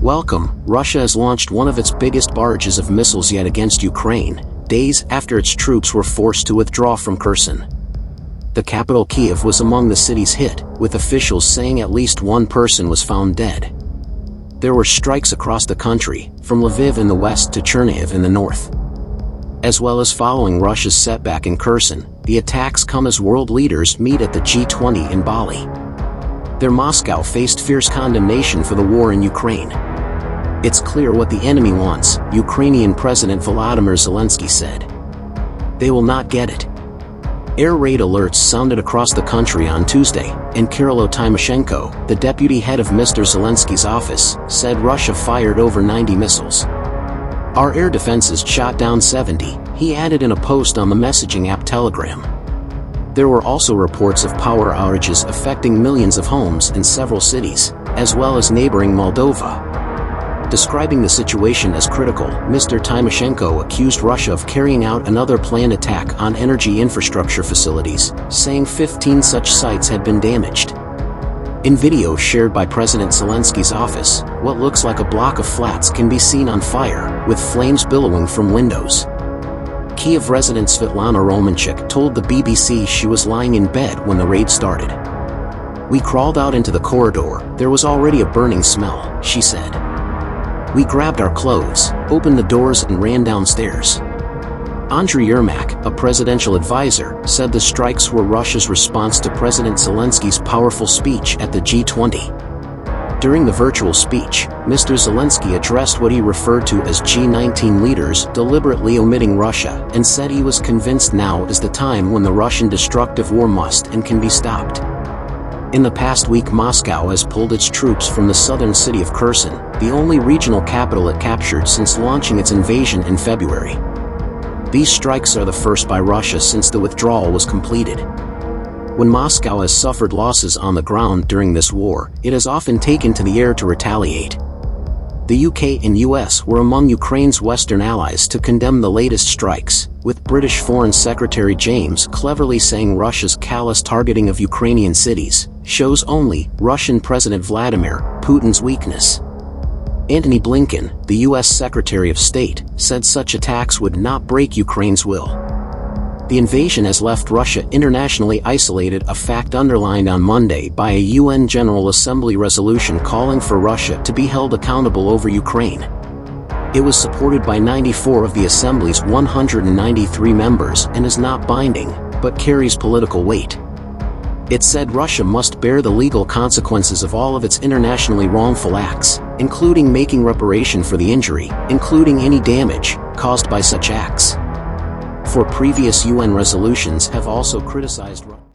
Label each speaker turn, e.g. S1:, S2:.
S1: Welcome, Russia has launched one of its biggest barrages of missiles yet against Ukraine, days after its troops were forced to withdraw from Kherson. The capital Kyiv was among the cities hit, with officials saying at least one person was found dead. There were strikes across the country, from Lviv in the west to Chernihiv in the north. As well as following Russia's setback in Kherson, the attacks come as world leaders meet at the G20 in Bali. There Moscow faced fierce condemnation for the war in Ukraine. It's clear what the enemy wants, Ukrainian President Volodymyr Zelensky said. They will not get it. Air raid alerts sounded across the country on Tuesday, and Kirill Tymoshenko, the deputy head of Mr. Zelensky's office, said Russia fired over 90 missiles. Our air defenses shot down 70, he added in a post on the messaging app Telegram. There were also reports of power outages affecting millions of homes in several cities, as well as neighboring Moldova. Describing the situation as critical, Mr. Tymoshenko accused Russia of carrying out another planned attack on energy infrastructure facilities, saying 15 such sites had been damaged. In video shared by President Zelensky's office, what looks like a block of flats can be seen on fire, with flames billowing from windows. Kyiv resident Svetlana Romanchuk told the BBC she was lying in bed when the raid started. "We crawled out into the corridor, there was already a burning smell," she said. "We grabbed our clothes, opened the doors and ran downstairs." Andriy Yermak, a presidential advisor, said the strikes were Russia's response to President Zelensky's powerful speech at the G20. During the virtual speech, Mr. Zelensky addressed what he referred to as G19 leaders deliberately omitting Russia and said he was convinced now is the time when the Russian destructive war must and can be stopped. In the past week, Moscow has pulled its troops from the southern city of Kherson, the only regional capital it captured since launching its invasion in February. These strikes are the first by Russia since the withdrawal was completed. When Moscow has suffered losses on the ground during this war, it has often taken to the air to retaliate. The UK and US were among Ukraine's Western allies to condemn the latest strikes, with British Foreign Secretary James cleverly saying Russia's callous targeting of Ukrainian cities shows only Russian President Vladimir Putin's weakness. Antony Blinken, the US Secretary of State, said such attacks would not break Ukraine's will. The invasion has left Russia internationally isolated, a fact underlined on Monday by a UN General Assembly resolution calling for Russia to be held accountable over Ukraine. It was supported by 94 of the Assembly's 193 members and is not binding, but carries political weight. It said Russia must bear the legal consequences of all of its internationally wrongful acts, including making reparation for the injury, including any damage caused by such acts. For previous UN resolutions have also criticized Russia.